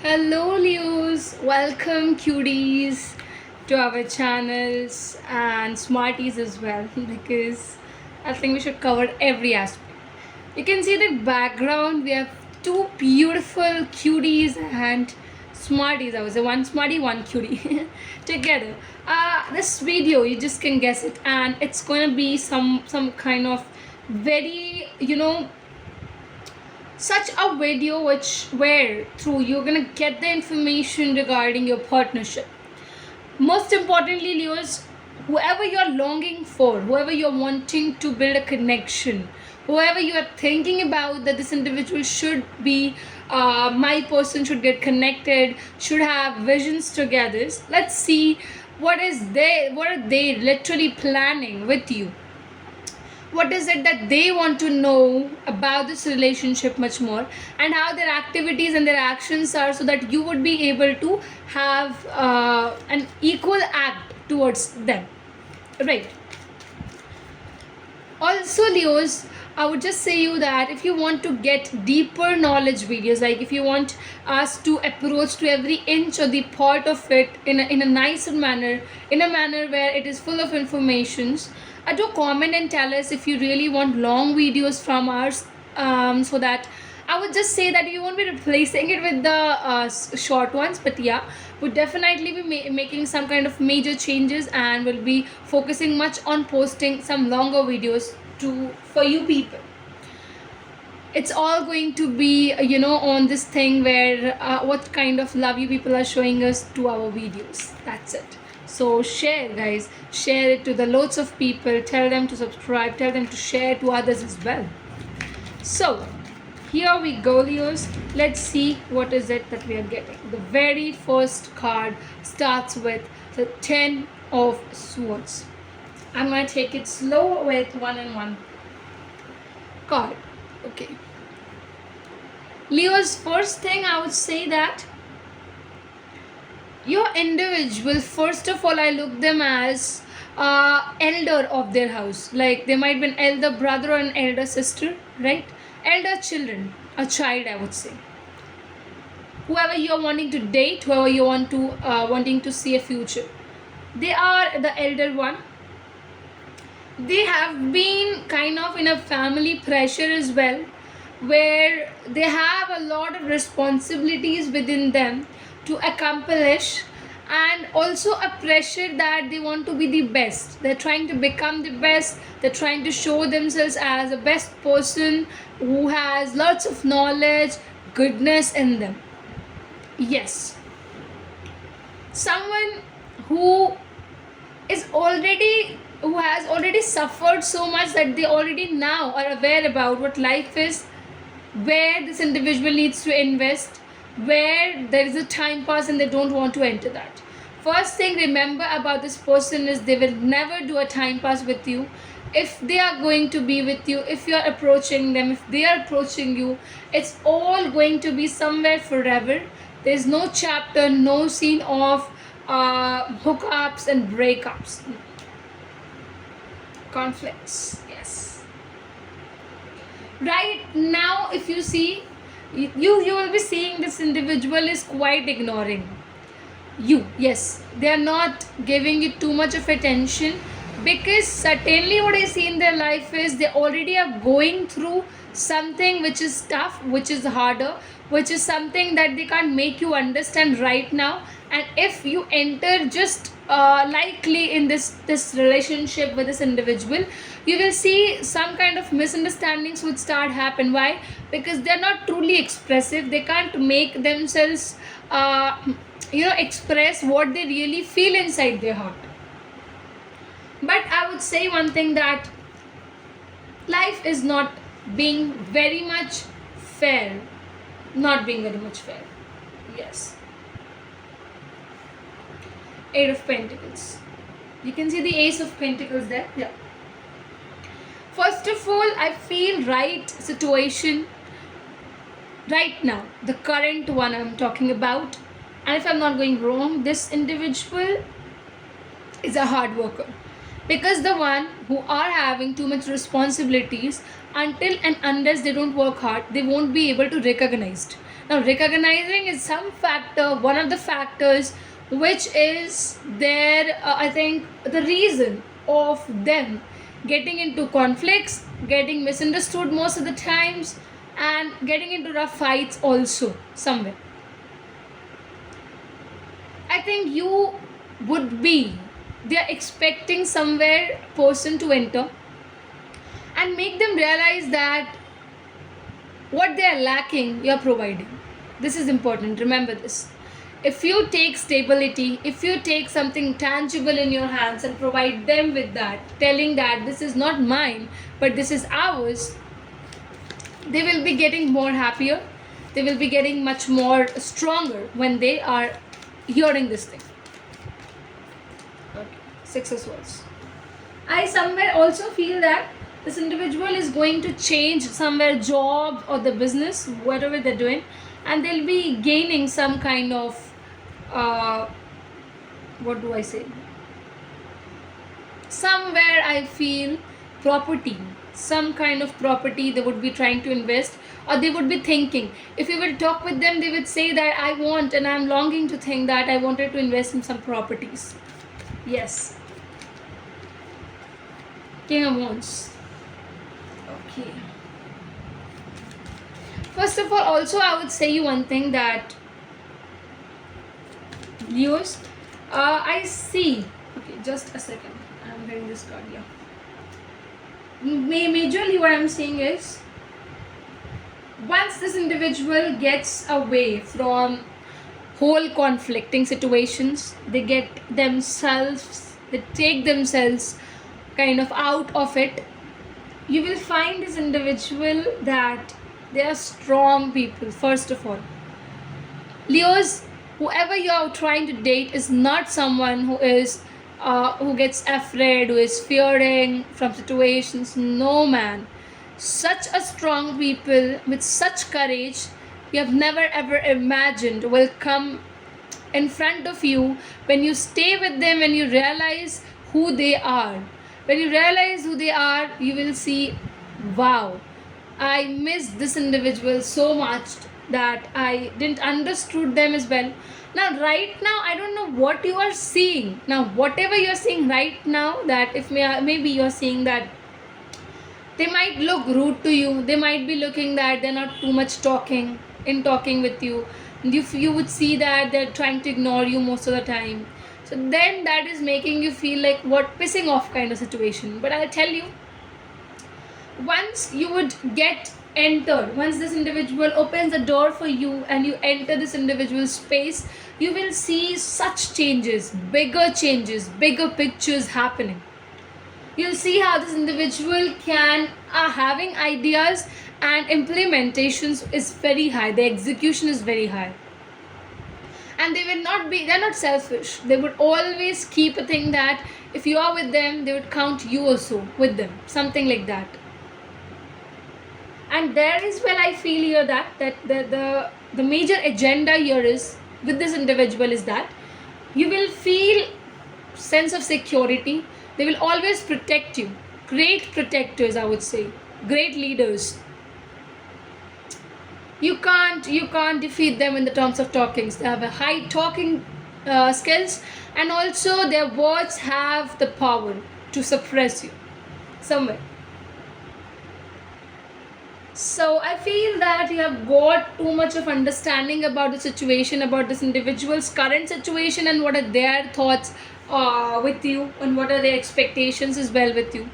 Hello, Leos. Welcome, cuties, to our channels and smarties as well because I think we should cover every aspect. You can see the background. We have two beautiful cuties and smarties. I was a one smarty, one cutie together. This video, you just can guess it, and it's gonna be some kind of very such a video which where through you're gonna get the information regarding your partnership. Most importantly, Leos, whoever you're longing for, whoever you're wanting to build a connection, whoever you are thinking about that this individual should be my person, should get connected, should have visions together. Let's see what are they literally planning with you. What is it that they want to know about this relationship much more, and how their activities and their actions are, so that you would be able to have an equal act towards them, right? Also, Leos, I would just say you that if you want to get deeper knowledge videos, like if you want us to approach to every inch or the part of it in a nicer manner, in a manner where it is full of informations, do comment and tell us if you really want long videos from us, so that I would just say that we won't be replacing it with the short ones, but yeah, would definitely be making some kind of major changes, and will be focusing much on posting some longer videos to for you people. It's all going to be on this thing where what kind of love you people are showing us to our videos. That's it. So share, guys, share it to the loads of people, tell them to subscribe, tell them to share to others as well. So here we go, Leos. Let's see what is it that we are getting. The very first card starts with the 10 of Swords. I'm going to take it slow with one and one card. Okay. Leo's, first thing I would say that your individual, first of all, I look them as elder of their house. Like they might be an elder brother or an elder sister, right? Elder children, a child, I would say. Whoever you're wanting to date, whoever you want to wanting to see a future, they are the elder one. They have been kind of in a family pressure as well, where they have a lot of responsibilities within them to accomplish, and also a pressure that they want to be the best. They're trying to become the best, they're trying to show themselves as the best person who has lots of knowledge, goodness in them. Yes, someone who is already who has already suffered so much that they already now are aware about what life is, where this individual needs to invest, where there is a time pass and they don't want to enter that. First thing remember about this person is they will never do a time pass with you. If they are going to be with you, if you are approaching them, if they are approaching you, it's all going to be somewhere forever. There's no chapter, no scene of hookups and breakups, conflicts. Yes, right now if you see, you will be seeing this individual is quite ignoring you. Yes, they are not giving you too much of attention, because certainly what I see in their life is they already are going through something which is tough, which is harder, which is something that they can't make you understand right now. And if you enter just likely in this relationship with this individual, you will see some kind of misunderstandings would start happen. Why? Because they're not truly expressive, they can't make themselves express what they really feel inside their heart. But I would say one thing, that life is not being very much fair, not being very much fair. Yes, Eight of Pentacles. You can see the Ace of Pentacles there. Yeah. First of all, I feel right situation right now, the current one I'm talking about, and if I'm not going wrong, this individual is a hard worker, because the one who are having too much responsibilities, until and unless they don't work hard, they won't be able to recognized. Now recognizing is some factor, one of the factors which is there, I think the reason of them getting into conflicts, getting misunderstood most of the times, and getting into rough fights also somewhere. I think you would be, they're expecting somewhere person to enter and make them realize that what they are lacking, you're providing. This is important. Remember this. If you take stability, if you take something tangible in your hands and provide them with that, telling that this is not mine, but this is ours, they will be getting more happier. They will be getting much more stronger when they are hearing this thing. Okay. Six of Swords. I somewhere also feel that this individual is going to change somewhere job or the business, whatever they're doing, and they'll be gaining some kind of what do I say? Somewhere I feel property, some kind of property they would be trying to invest, or they would be thinking. If you will talk with them, they would say that I want and I'm longing to think that I wanted to invest in some properties. Yes. King of Wands. Okay. First of all, also I would say you one thing that Leos, I see. Okay, just a second. I'm getting this card here. Majorly, what I'm saying is, once this individual gets away from whole conflicting situations, they take themselves kind of out of it. You will find this individual that they are strong people. First of all, Leos, whoever you are trying to date is not someone who gets afraid, who is fearing from situations. No, man. Such a strong people with such courage you have never ever imagined will come in front of you when you stay with them and you realize who they are. When you realize who they are, you will see, wow, I miss this individual so much that I didn't understood them as well. Now, right now, I don't know what you are seeing. Now, whatever you are seeing right now, that if maybe you are seeing that they might look rude to you, they might be looking that they're not too much talking with you. You would see that they're trying to ignore you most of the time. So then that is making you feel like what pissing off kind of situation. But I'll tell you, once you would get entered, once this individual opens the door for you and you enter this individual's space, you will see such changes, bigger pictures happening. You'll see how this individual can having ideas and implementations is very high, the execution is very high, and they're not selfish. They would always keep a thing that if you are with them, they would count you also with them, something like that. And there is where I feel here that the major agenda here is with this individual is that you will feel sense of security. They will always protect you. Great protectors, I would say. Great leaders. You can't defeat them in the terms of talkings. They have a high talking skills, and also their words have the power to suppress you somewhere. So I feel that you have got too much of understanding about the situation, about this individual's current situation, and what are their thoughts with you, and what are their expectations as well with you.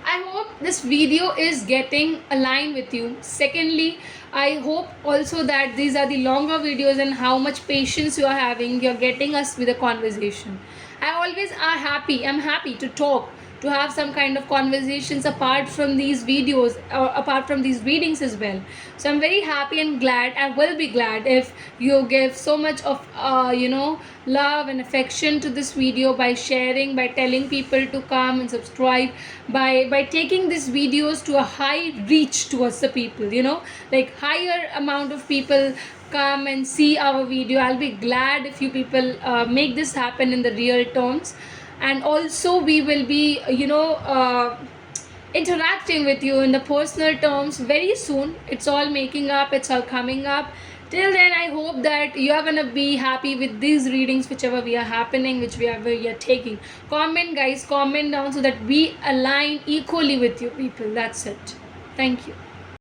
I hope this video is getting aligned with you. Secondly, I hope also that these are the longer videos and how much patience you are having. You're getting us with a conversation. I'm happy to talk, to have some kind of conversations apart from these videos or apart from these readings as well. So I'm very happy and glad. I will be glad if you give so much of love and affection to this video by sharing, by telling people to come and subscribe, by taking these videos to a high reach towards the people, like higher amount of people come and see our video. I'll be glad if you people make this happen in the real terms. And also we will be interacting with you in the personal terms very soon. It's all making up, it's all coming up. Till then, I hope that you are gonna be happy with these readings, whichever we are happening, whichever we are taking. Comment, guys, comment down so that we align equally with you people. That's it. Thank you.